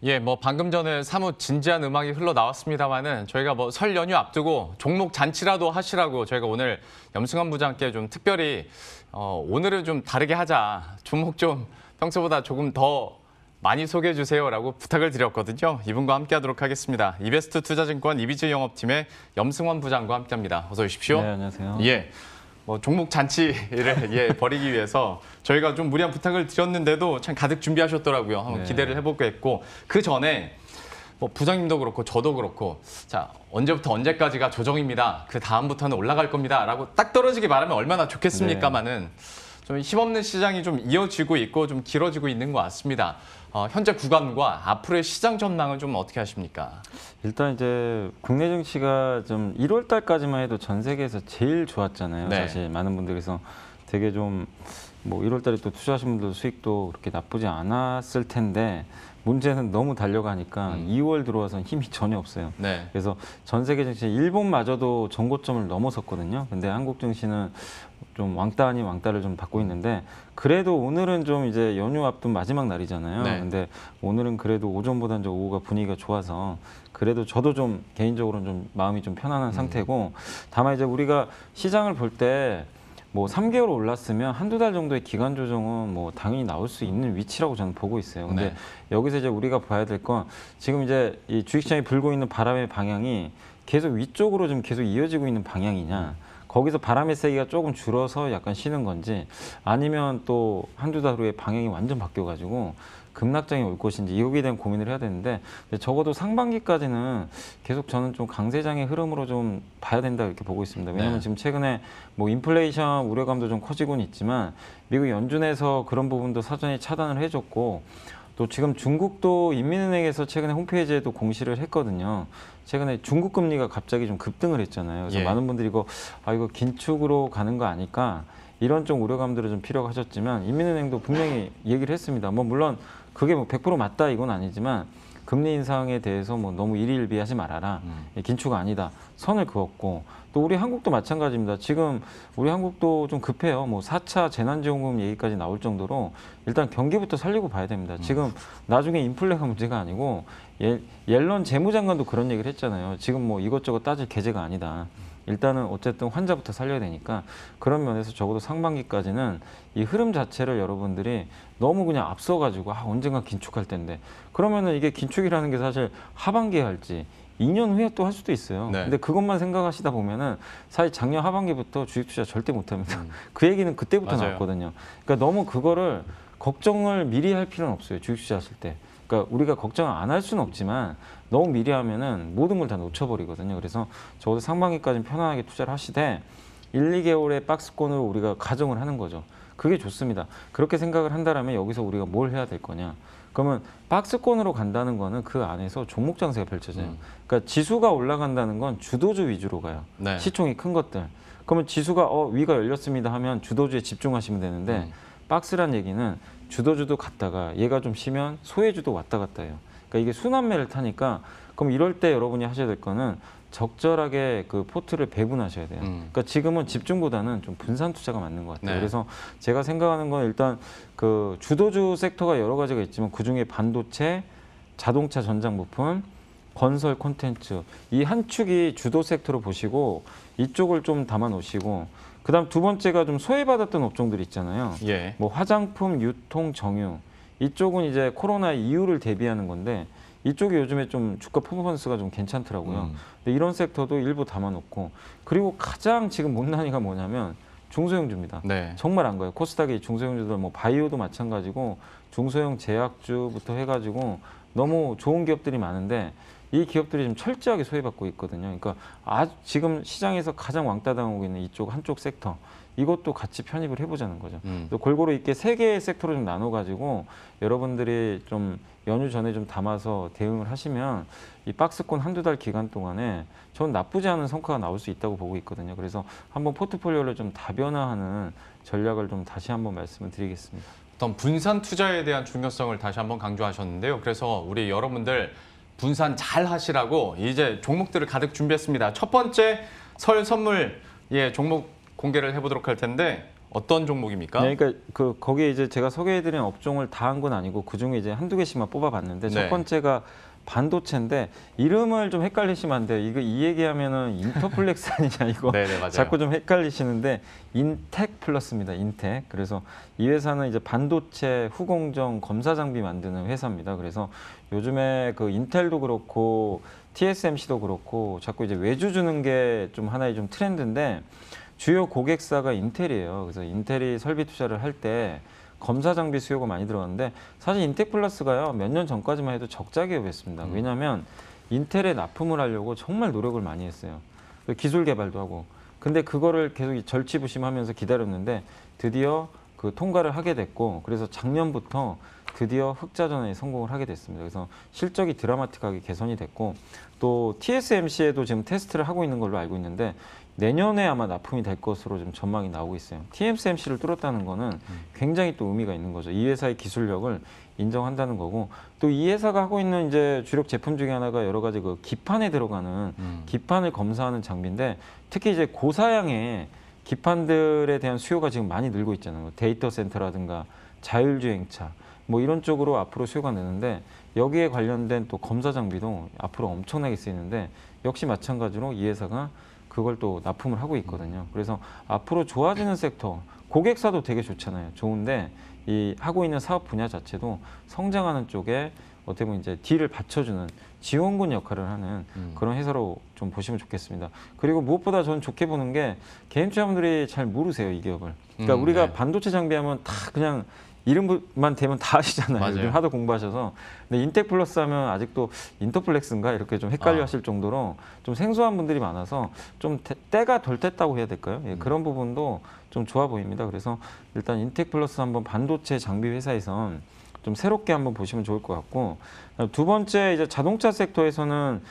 예, 뭐 방금 전에 사뭇 진지한 음악이 흘러나왔습니다마는 저희가 뭐 설 연휴 앞두고 종목 잔치라도 하시라고 저희가 오늘 염승환 부장께 좀 특별히 오늘은 좀 다르게 하자. 종목 좀 평소보다 조금 더 많이 소개해 주세요라고 부탁을 드렸거든요. 이분과 함께하도록 하겠습니다. 이베스트 투자증권 이비즈 영업팀의 염승환 부장과 함께합니다. 어서 오십시오. 네, 안녕하세요. 예. 뭐 종목 잔치를 벌이기 위해서 저희가 좀 무리한 부탁을 드렸는데도 참 가득 준비하셨더라고요. 한번 네. 기대를 해볼까 했고 그 전에 뭐 부장님도 그렇고 저도 그렇고 자 언제부터 언제까지가 조정입니다. 그 다음부터는 올라갈 겁니다라고 딱 떨어지게 말하면 얼마나 좋겠습니까마는 좀 힘없는 시장이 좀 이어지고 있고 좀 길어지고 있는 것 같습니다. 현재 구간과 앞으로의 시장 전망은 좀 어떻게 하십니까? 일단 이제 국내 증시가 좀 1월 달까지만 해도 전 세계에서 제일 좋았잖아요. 네. 사실 많은 분들께서 되게 좀 뭐 1월 달에 또 투자하신 분들 수익도 그렇게 나쁘지 않았을 텐데 문제는 너무 달려가니까 2월 들어와서 힘이 전혀 없어요. 네. 그래서 전 세계 증시 일본마저도 전고점을 넘어섰거든요. 근데 한국 증시는 좀 왕따 아닌 왕따를 좀 받고 있는데 그래도 오늘은 좀 이제 연휴 앞둔 마지막 날이잖아요. 네. 근데 오늘은 그래도 오전보다는 좀 오후가 분위기가 좋아서 그래도 저도 좀 개인적으로는 좀 마음이 좀 편안한 상태고 다만 이제 우리가 시장을 볼 때 뭐 3개월 올랐으면 한두 달 정도의 기간 조정은 뭐 당연히 나올 수 있는 위치라고 저는 보고 있어요. 근데 네. 여기서 이제 우리가 봐야 될 건 지금 이제 이 주식시장이 불고 있는 바람의 방향이 계속 위쪽으로 좀 계속 이어지고 있는 방향이냐. 거기서 바람의 세기가 조금 줄어서 약간 쉬는 건지 아니면 또 한두 달 후에 방향이 완전 바뀌어가지고 급락장이 올 것인지 이거에 대한 고민을 해야 되는데 적어도 상반기까지는 계속 저는 좀 강세장의 흐름으로 좀 봐야 된다 이렇게 보고 있습니다. 왜냐하면 네. 지금 최근에 뭐 인플레이션 우려감도 좀 커지고는 있지만 미국 연준에서 그런 부분도 사전에 차단을 해줬고 또 지금 중국도 인민은행에서 최근에 홈페이지에도 공시를 했거든요. 최근에 중국 금리가 갑자기 좀 급등을 했잖아요. 그래서 예. 많은 분들이 이거 긴축으로 가는 거 아닐까 이런 좀 우려감들을 좀 필요가 하셨지만 인민은행도 분명히 얘기를 했습니다. 뭐 물론 그게 뭐 100% 맞다 이건 아니지만 금리 인상에 대해서 뭐 너무 일희일비하지 말아라. 긴축 아니다. 선을 그었고 또 우리 한국도 마찬가지입니다. 지금 우리 한국도 좀 급해요. 뭐 4차 재난지원금 얘기까지 나올 정도로 일단 경기부터 살리고 봐야 됩니다. 지금 나중에 인플레가 문제가 아니고 옐런 재무장관도 그런 얘기를 했잖아요. 지금 뭐 이것저것 따질 계제가 아니다. 일단은 어쨌든 환자부터 살려야 되니까 그런 면에서 적어도 상반기까지는 이 흐름 자체를 여러분들이 너무 그냥 앞서가지고 언젠가 긴축할 텐데 그러면은 이게 긴축이라는 게 사실 하반기에 할지 2년 후에 또 할 수도 있어요. 네. 근데 그것만 생각하시다 보면은 사실 작년 하반기부터 주식 투자 절대 못합니다. 그 얘기는 그때부터 맞아요. 나왔거든요. 그러니까 너무 그거를 걱정을 미리 할 필요는 없어요. 주식 투자 하실 때. 그러니까 우리가 걱정을 안 할 수는 없지만 너무 미리 하면은 모든 걸 다 놓쳐버리거든요. 그래서 적어도 상반기까지는 편안하게 투자를 하시되 1, 2개월의 박스권으로 우리가 가정을 하는 거죠. 그게 좋습니다. 그렇게 생각을 한다면 여기서 우리가 뭘 해야 될 거냐. 그러면 박스권으로 간다는 거는 그 안에서 종목 장세가 펼쳐져요. 그러니까 지수가 올라간다는 건 주도주 위주로 가요. 네. 시총이 큰 것들. 그러면 지수가 위가 열렸습니다 하면 주도주에 집중하시면 되는데 박스란 얘기는 주도주도 갔다가 얘가 좀 쉬면 소외주도 왔다 갔다 해요. 그러니까 이게 순환매를 타니까 그럼 이럴 때 여러분이 하셔야 될 거는 적절하게 그 포트를 배분하셔야 돼요. 그러니까 지금은 집중보다는 좀 분산 투자가 맞는 것 같아요. 네. 그래서 제가 생각하는 건 일단 그 주도주 섹터가 여러 가지가 있지만 그중에 반도체, 자동차 전장 부품, 건설 콘텐츠 이 한 축이 주도 섹터로 보시고 이쪽을 좀 담아 놓으시고 그다음 두 번째가 좀 소외받았던 업종들 있잖아요. 예. 뭐 화장품, 유통, 정유 이쪽은 이제 코로나 이후를 대비하는 건데 이쪽이 요즘에 좀 주가 퍼포먼스가 좀 괜찮더라고요. 근데 이런 섹터도 일부 담아놓고 그리고 가장 지금 못난이가 뭐냐면 중소형주입니다. 네. 정말 안 가요. 코스닥의 중소형주들 뭐 바이오도 마찬가지고 중소형 제약주부터 해가지고 너무 좋은 기업들이 많은데 이 기업들이 좀 철저하게 소외받고 있거든요. 그러니까 지금 시장에서 가장 왕따당하고 있는 이쪽 한쪽 섹터 이것도 같이 편입을 해보자는 거죠. 또 골고루 있게 세 개의 섹터로 좀 나눠가지고 여러분들이 좀 연휴 전에 좀 담아서 대응을 하시면 이 박스권 한두 달 기간 동안에 저는 나쁘지 않은 성과가 나올 수 있다고 보고 있거든요. 그래서 한번 포트폴리오를 좀 다변화하는 전략을 좀 다시 한번 말씀을 드리겠습니다. 어떤 분산 투자에 대한 중요성을 다시 한번 강조하셨는데요. 그래서 우리 여러분들 분산 잘 하시라고 이제 종목들을 가득 준비했습니다. 첫 번째 설 선물 종목 공개를 해보도록 할 텐데 어떤 종목입니까? 네, 그러니까 거기에 이제 제가 소개해드린 업종을 다 한 건 아니고 그 중에 이제 한두 개씩만 뽑아봤는데 네. 첫 번째가 반도체인데 이름을 좀 헷갈리시면 안 돼요. 이거 이 얘기하면은 인터플렉스 아니냐 이거 네네, 맞아요. 자꾸 좀 헷갈리시는데 인텍 플러스입니다. 인텍. 그래서 이 회사는 이제 반도체 후공정 검사 장비 만드는 회사입니다. 그래서 요즘에 그 인텔도 그렇고 TSMC도 그렇고 자꾸 이제 외주 주는 게 좀 하나의 좀 트렌드인데 주요 고객사가 인텔이에요. 그래서 인텔이 설비 투자를 할 때 검사 장비 수요가 많이 들어갔는데 사실 인텍 플러스가요 몇 년 전까지만 해도 적자 기업이었습니다. 왜냐하면 인텔에 납품을 하려고 정말 노력을 많이 했어요. 기술 개발도 하고. 근데 그거를 계속 절치부심하면서 기다렸는데 드디어 그 통과를 하게 됐고 그래서 작년부터 드디어 흑자전환에 성공을 하게 됐습니다. 그래서 실적이 드라마틱하게 개선이 됐고 또 TSMC에도 지금 테스트를 하고 있는 걸로 알고 있는데 내년에 아마 납품이 될 것으로 좀 전망이 나오고 있어요. TSMC를 뚫었다는 거는 굉장히 또 의미가 있는 거죠. 이 회사의 기술력을 인정한다는 거고 또 이 회사가 하고 있는 이제 주력 제품 중에 하나가 여러 가지 그 기판에 들어가는 기판을 검사하는 장비인데 특히 이제 고사양의 기판들에 대한 수요가 지금 많이 늘고 있잖아요. 데이터 센터라든가 자율주행차 뭐 이런 쪽으로 앞으로 수요가 느는데 여기에 관련된 또 검사 장비도 앞으로 엄청나게 쓰이는데 역시 마찬가지로 이 회사가 그걸 또 납품을 하고 있거든요. 그래서 앞으로 좋아지는 섹터, 고객사도 되게 좋잖아요. 좋은데 이 하고 있는 사업 분야 자체도 성장하는 쪽에 어떻게 보면 이제 뒤를 받쳐주는 지원군 역할을 하는 그런 회사로 좀 보시면 좋겠습니다. 그리고 무엇보다 저는 좋게 보는 게 개인 투자분들이 잘 모르세요, 이 기업을. 그러니까 우리가 네. 반도체 장비하면 다 그냥 이름만 대면 다 아시잖아요. 맞아요. 요즘 하도 공부하셔서. 근데 인텍 플러스 하면 아직도 인터플렉스인가 이렇게 좀 헷갈려 하실 정도로 좀 생소한 분들이 많아서 좀 때가 덜 됐다고 해야 될까요? 예, 그런 부분도 좀 좋아 보입니다. 그래서 일단 인텍 플러스 한번 반도체 장비 회사에선 좀 새롭게 한번 보시면 좋을 것 같고 두 번째 이제 자동차 섹터에서는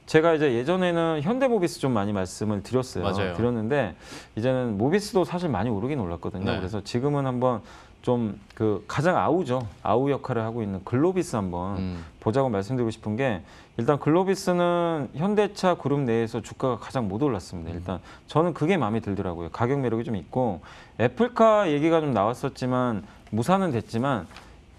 제가 이제 예전에는 현대모비스 좀 많이 말씀을 드렸어요. 맞아요. 드렸는데 이제는 모비스도 사실 많이 오르긴 올랐거든요. 네. 그래서 지금은 한번 좀 그 가장 아우죠. 아우 역할을 하고 있는 글로비스 한번 보자고 말씀드리고 싶은 게 일단 글로비스는 현대차 그룹 내에서 주가가 가장 못 올랐습니다. 일단 저는 그게 마음에 들더라고요. 가격 매력이 좀 있고 애플카 얘기가 좀 나왔었지만 무산은 됐지만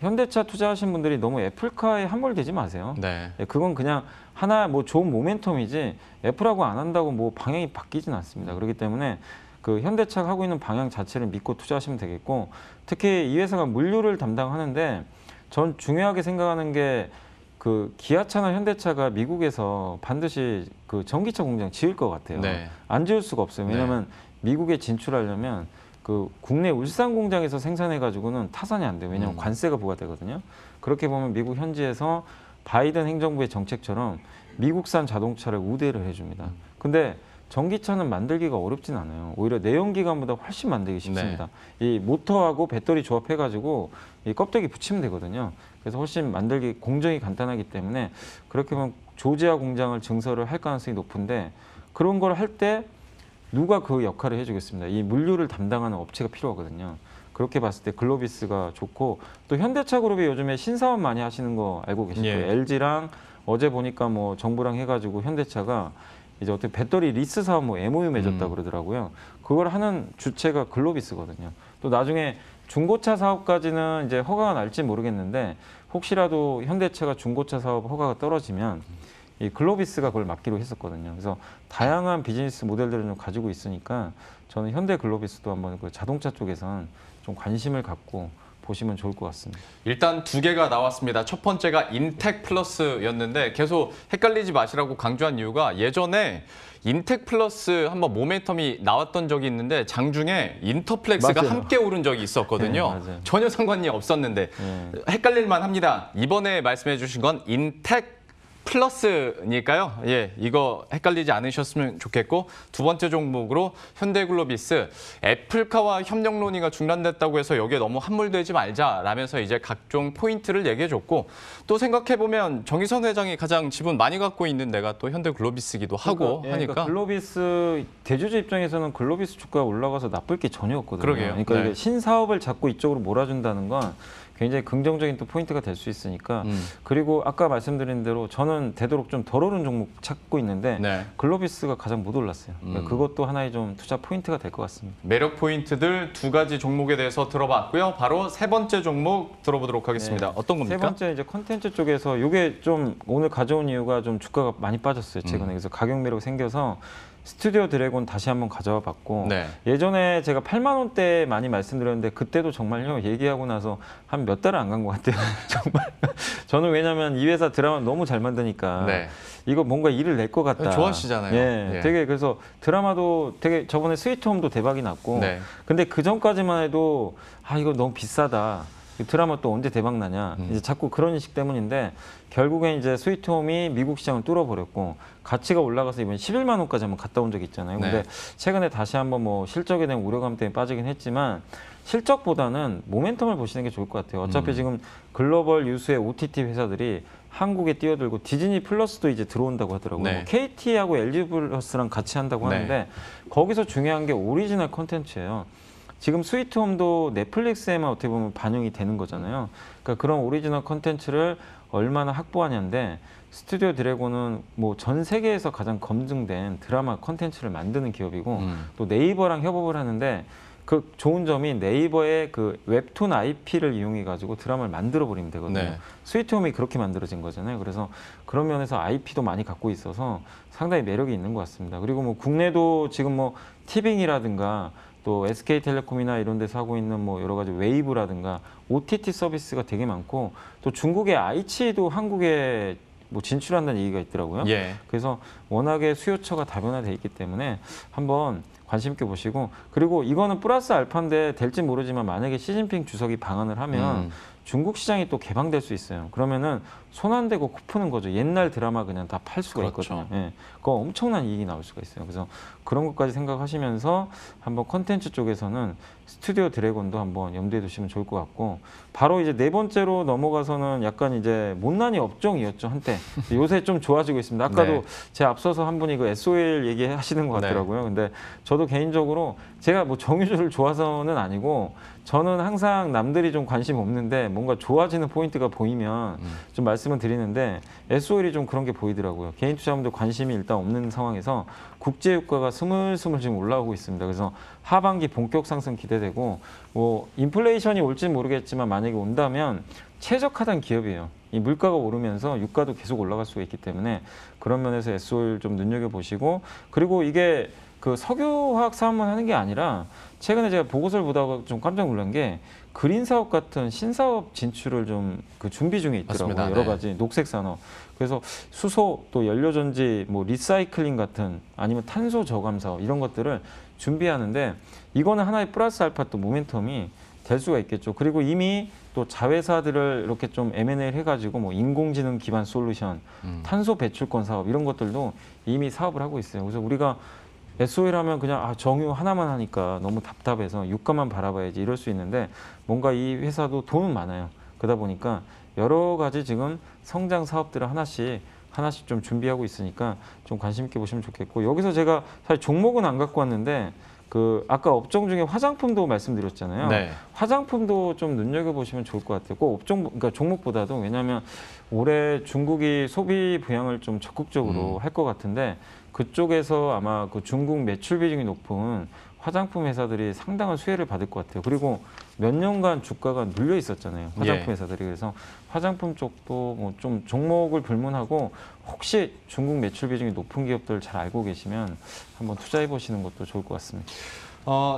현대차 투자하신 분들이 너무 애플카에 함몰되지 마세요. 네. 예, 그건 그냥 하나 뭐 좋은 모멘텀이지 애플하고 안 한다고 뭐 방향이 바뀌진 않습니다. 그렇기 때문에 그 현대차가 하고 있는 방향 자체를 믿고 투자하시면 되겠고 특히 이 회사가 물류를 담당하는데 전 중요하게 생각하는 게 그 기아차나 현대차가 미국에서 반드시 그 전기차 공장 지을 것 같아요. 네. 안 지을 수가 없어요. 왜냐하면 미국에 진출하려면 그 국내 울산 공장에서 생산해 가지고는 타산이 안 돼요. 왜냐하면 관세가 부과되거든요. 그렇게 보면 미국 현지에서 바이든 행정부의 정책처럼 미국산 자동차를 우대를 해줍니다. 근데 전기차는 만들기가 어렵진 않아요. 오히려 내연기관보다 훨씬 만들기 쉽습니다. 이 모터하고 배터리 조합해가지고 이 껍데기 붙이면 되거든요. 그래서 훨씬 만들기 공정이 간단하기 때문에 그렇게 보면 조지아 공장을 증설을 할 가능성이 높은데 그런 걸 할 때 누가 그 역할을 해주겠습니다. 이 물류를 담당하는 업체가 필요하거든요. 그렇게 봤을 때 글로비스가 좋고 또 현대차 그룹이 요즘에 신사업 많이 하시는 거 알고 계실 거예요. LG랑 어제 보니까 뭐 정부랑 해가지고 현대차가 이제 어떻게 배터리 리스 사업 뭐 MOU 맺었다 그러더라고요. 그걸 하는 주체가 글로비스거든요. 또 나중에 중고차 사업까지는 이제 허가가 날지 모르겠는데 혹시라도 현대차가 중고차 사업 허가가 떨어지면 이 글로비스가 그걸 맡기로 했었거든요. 그래서 다양한 비즈니스 모델들을 좀 가지고 있으니까 저는 현대 글로비스도 한번 그 자동차 쪽에선 좀 관심을 갖고 보시면 좋을 것 같습니다. 일단 두 개가 나왔습니다. 첫 번째가 인텍 플러스였는데 계속 헷갈리지 마시라고 강조한 이유가 예전에 인텍 플러스 한번 모멘텀이 나왔던 적이 있는데 장중에 인터플렉스가 맞아요. 함께 오른 적이 있었거든요. 네, 맞아요. 전혀 상관이 없었는데 헷갈릴 만합니다. 이번에 말씀해 주신 건 인텍 플러스니까요. 예, 이거 헷갈리지 않으셨으면 좋겠고 두 번째 종목으로 현대글로비스 애플카와 협력 논의가 중단됐다고 해서 여기에 너무 함몰되지 말자라면서 이제 각종 포인트를 얘기해줬고 또 생각해보면 정의선 회장이 가장 지분 많이 갖고 있는 데가 또 현대글로비스기도 하고 하니까 그러니까 글로비스 대주주 입장에서는 글로비스 주가가 올라가서 나쁠 게 전혀 없거든요. 그러게요. 그러니까 네. 이게 신사업을 자꾸 이쪽으로 몰아준다는 건 굉장히 긍정적인 또 포인트가 될 수 있으니까 그리고 아까 말씀드린 대로 저는 되도록 좀 덜 오른 종목 찾고 있는데 네. 글로비스가 가장 못 올랐어요. 그러니까 그것도 하나의 좀 투자 포인트가 될 것 같습니다. 매력 포인트들 두 가지 종목에 대해서 들어봤고요. 바로 세 번째 종목 들어보도록 하겠습니다. 네. 어떤 겁니까? 세 번째 이제 컨텐츠 쪽에서 이게 좀 오늘 가져온 이유가 좀 주가가 많이 빠졌어요. 최근에. 그래서 가격 매력이 생겨서 스튜디오 드래곤 다시 한번 가져와 봤고 네. 예전에 제가 8만 원대 많이 말씀드렸는데 그때도 정말요 얘기하고 나서 한 몇 달은 안 간 것 같아요. 정말 저는 왜냐하면 이 회사 드라마 너무 잘 만드니까 네. 이거 뭔가 일을 낼 것 같다. 좋아하시잖아요. 예, 예. 되게 그래서 드라마도 되게 저번에 스위트홈도 대박이 났고 네. 근데 그 전까지만 해도 아 이거 너무 비싸다. 드라마 또 언제 대박 나냐 이제 자꾸 그런 인식 때문인데 결국엔 이제 스위트홈이 미국 시장을 뚫어버렸고 가치가 올라가서 이번 11만 원까지 한번 갔다 온 적이 있잖아요. 근데 네. 최근에 다시 한번 뭐 실적에 대한 우려감 때문에 빠지긴 했지만 실적보다는 모멘텀을 보시는 게 좋을 것 같아요. 어차피 지금 글로벌 유수의 OTT 회사들이 한국에 뛰어들고 디즈니 플러스도 이제 들어온다고 하더라고요. 네. 뭐 KT하고 LG 플러스랑 같이 한다고 네. 하는데 거기서 중요한 게 오리지널 콘텐츠예요. 지금 스위트홈도 넷플릭스에만 어떻게 보면 반영이 되는 거잖아요. 그러니까 그런 오리지널 콘텐츠를 얼마나 확보하냐인데 스튜디오 드래곤은 뭐 전 세계에서 가장 검증된 드라마 콘텐츠를 만드는 기업이고 또 네이버랑 협업을 하는데 그 좋은 점이 네이버의 그 웹툰 IP를 이용해 가지고 드라마를 만들어 버리면 되거든요. 네. 스위트홈이 그렇게 만들어진 거잖아요. 그래서 그런 면에서 IP도 많이 갖고 있어서 상당히 매력이 있는 것 같습니다. 그리고 뭐 국내도 지금 뭐 티빙이라든가 또 SK텔레콤이나 이런 데서 하고 있는 뭐 여러 가지 웨이브라든가 OTT 서비스가 되게 많고 또 중국의 아이치도 한국에 뭐 진출한다는 얘기가 있더라고요. 예. 그래서 워낙에 수요처가 다변화돼 있기 때문에 한번 관심 있게 보시고 그리고 이거는 플러스 알파인데 될지 모르지만 만약에 시진핑 주석이 방한을 하면 중국 시장이 또 개방될 수 있어요. 그러면은 손 안 대고 코 푸는 거죠. 옛날 드라마 그냥 다 팔 수가 그렇죠. 있거든요. 예. 그거 엄청난 이익이 나올 수가 있어요. 그래서 그런 것까지 생각하시면서 한번 컨텐츠 쪽에서는 스튜디오 드래곤도 한번 염두에 두시면 좋을 것 같고 바로 이제 네 번째로 넘어가서는 약간 이제 못난이 업종이었죠 한때. 요새 좀 좋아지고 있습니다. 아까도 네. 제 앞서서 한 분이 그 SOL 얘기하시는 것 같더라고요. 근데 저도 개인적으로 제가 뭐 정유주를 좋아서는 아니고 저는 항상 남들이 좀 관심 없는데 뭔가 좋아지는 포인트가 보이면 좀 말씀을 드리는데 SOL이 좀 그런 게 보이더라고요. 개인 투자자분들 관심이 일단 없는 상황에서 국제 유가가 스물스물 지금 올라오고 있습니다. 그래서 하반기 본격 상승 기대되고 뭐 인플레이션이 올지 모르겠지만 만약에 온다면 최적화된 기업이에요. 이 물가가 오르면서 유가도 계속 올라갈 수가 있기 때문에 그런 면에서 SOL 좀 눈여겨보시고 그리고 이게 그 석유화학 사업만 하는 게 아니라 최근에 제가 보고서를 보다가 좀 깜짝 놀란 게 그린 사업 같은 신사업 진출을 좀 그 준비 중에 있더라고요. 맞습니다. 여러 네. 가지 녹색 산업. 그래서 수소 또 연료전지 뭐 리사이클링 같은 아니면 탄소 저감 사업 이런 것들을 준비하는데 이거는 하나의 플러스 알파 또 모멘텀이 될 수가 있겠죠. 그리고 이미 또 자회사들을 이렇게 좀 M&A를 해가지고 뭐 인공지능 기반 솔루션, 탄소 배출권 사업 이런 것들도 이미 사업을 하고 있어요. 그래서 우리가 SOL 하면 그냥 정유 하나만 하니까 너무 답답해서 유가만 바라봐야지 이럴 수 있는데 뭔가 이 회사도 돈은 많아요. 그러다 보니까 여러 가지 지금 성장 사업들을 하나씩 좀 준비하고 있으니까 좀 관심 있게 보시면 좋겠고 여기서 제가 사실 종목은 안 갖고 왔는데 그 아까 업종 중에 화장품도 말씀드렸잖아요. 네. 화장품도 좀 눈여겨보시면 좋을 것 같아요. 꼭 업종, 그러니까 종목보다도 왜냐하면 올해 중국이 소비 부양을 좀 적극적으로 할 것 같은데 그쪽에서 아마 그 중국 매출 비중이 높은 화장품 회사들이 상당한 수혜를 받을 것 같아요. 그리고 몇 년간 주가가 눌려 있었잖아요. 화장품 예. 회사들이. 그래서 화장품 쪽도 뭐 좀 종목을 불문하고 혹시 중국 매출 비중이 높은 기업들 잘 알고 계시면 한번 투자해 보시는 것도 좋을 것 같습니다.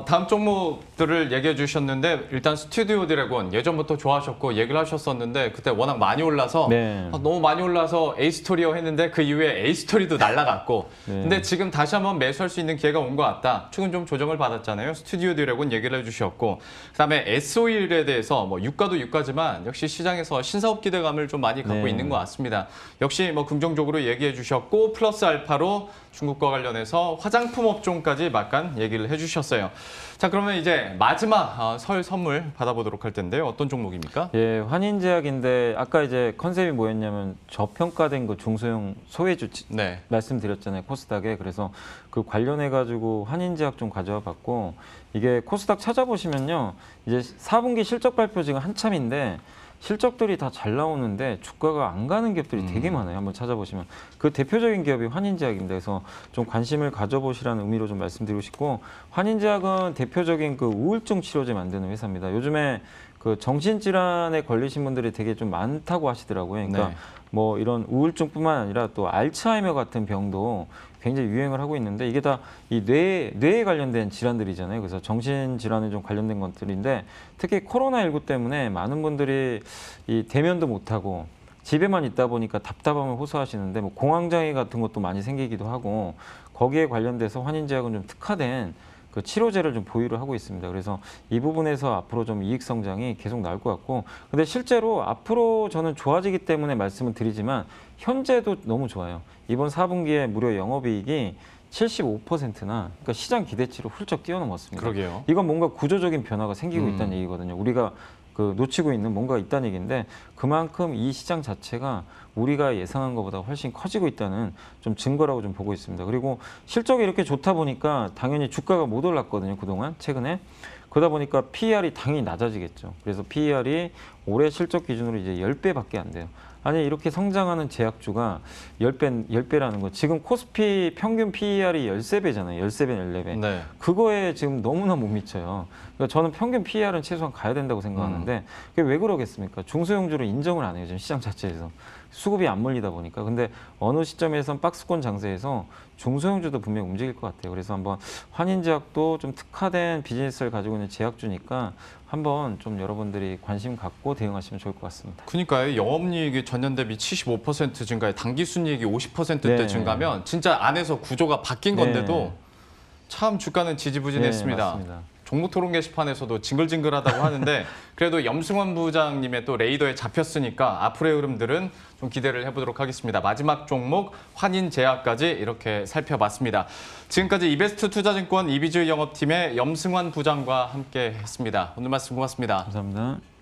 다음 종목들을 얘기해 주셨는데 일단 스튜디오 드래곤 예전부터 좋아하셨고 얘기를 하셨었는데 그때 워낙 많이 올라서 네. 너무 많이 올라서 에이스토리어 했는데 그 이후에 에이스토리도 날라갔고 네. 근데 지금 다시 한번 매수할 수 있는 기회가 온 것 같다. 최근 좀 조정을 받았잖아요. 스튜디오 드래곤 얘기를 해주셨고 그다음에 SO일에 대해서 뭐 유가도 유가지만 역시 시장에서 신사업 기대감을 좀 많이 갖고 네. 있는 것 같습니다. 역시 뭐 긍정적으로 얘기해 주셨고 플러스 알파로 중국과 관련해서 화장품 업종까지 막간 얘기를 해주셨어요. 주셨어요. 자, 그러면 이제 마지막 설 선물 받아보도록 할 텐데요. 어떤 종목입니까? 예, 환인제약인데 아까 이제 컨셉이 뭐였냐면 저평가된 그 중소형 소외주 네. 말씀드렸잖아요. 코스닥에. 그래서 그 관련해 가지고 환인제약 좀 가져와 봤고 이게 코스닥 찾아보시면요. 이제 4분기 실적 발표 지금 한참인데 실적들이 다 잘 나오는데 주가가 안 가는 기업들이 되게 많아요. 한번 찾아보시면. 그 대표적인 기업이 환인제약입니다. 그래서 좀 관심을 가져보시라는 의미로 좀 말씀드리고 싶고 환인제약은 대표적인 그 우울증 치료제 만드는 회사입니다. 요즘에 그 정신질환에 걸리신 분들이 되게 좀 많다고 하시더라고요. 그러니까 네. 뭐 이런 우울증뿐만 아니라 또 알츠하이머 같은 병도 굉장히 유행을 하고 있는데 이게 다 이 뇌에 관련된 질환들이잖아요. 그래서 정신질환에 좀 관련된 것들인데 특히 코로나19 때문에 많은 분들이 이 대면도 못하고 집에만 있다 보니까 답답함을 호소하시는데 뭐 공황장애 같은 것도 많이 생기기도 하고 거기에 관련돼서 환인제약은 좀 특화된 그 치료제를 좀 보유를 하고 있습니다. 그래서 이 부분에서 앞으로 좀 이익 성장이 계속 나올 것 같고, 근데 실제로 앞으로 저는 좋아지기 때문에 말씀을 드리지만 현재도 너무 좋아요. 이번 4분기에 무려 영업이익이 75%나 그러니까 시장 기대치를 훌쩍 뛰어넘었습니다. 그러게요. 이건 뭔가 구조적인 변화가 생기고 있다는 얘기거든요. 우리가 그 놓치고 있는 뭔가 있다는 얘기인데 그만큼 이 시장 자체가 우리가 예상한 것보다 훨씬 커지고 있다는 좀 증거라고 좀 보고 있습니다. 그리고 실적이 이렇게 좋다 보니까 당연히 주가가 못 올랐거든요. 그동안 최근에. 그러다 보니까 PER이 당연히 낮아지겠죠. 그래서 PER이 올해 실적 기준으로 이제 10배밖에 안 돼요. 아니 이렇게 성장하는 제약주가 10배라는 거. 지금 코스피 평균 PER이 13배잖아요. 13배, 14배. 네. 그거에 지금 너무나 못 미쳐요. 그러니까 저는 평균 PER은 최소한 가야 된다고 생각하는데 그게 왜 그러겠습니까? 중소형주를 인정을 안 해요. 지금 시장 자체에서. 수급이 안 몰리다 보니까. 근데 어느 시점에선 박스권 장세에서 중소형주도 분명히 움직일 것 같아요. 그래서 한번 환인제약도 좀 특화된 비즈니스를 가지고 있는 제약주니까 한번 좀 여러분들이 관심 갖고 대응하시면 좋을 것 같습니다. 그러니까요. 영업이익이 전년 대비 75% 증가에 당기순이익이 50%대 네. 증가면 진짜 안에서 구조가 바뀐 건데도 네. 참 주가는 지지부진했습니다. 네, 맞습니다. 종목 토론 게시판에서도 징글징글하다고 하는데 그래도 염승원 부장님의 또 레이더에 잡혔으니까 앞으로의 흐름들은 좀 기대를 해보도록 하겠습니다. 마지막 종목 환인제약까지 이렇게 살펴봤습니다. 지금까지 이베스트 투자증권 이비주 영업팀의 염승원 부장과 함께했습니다. 오늘 말씀 고맙습니다. 감사합니다.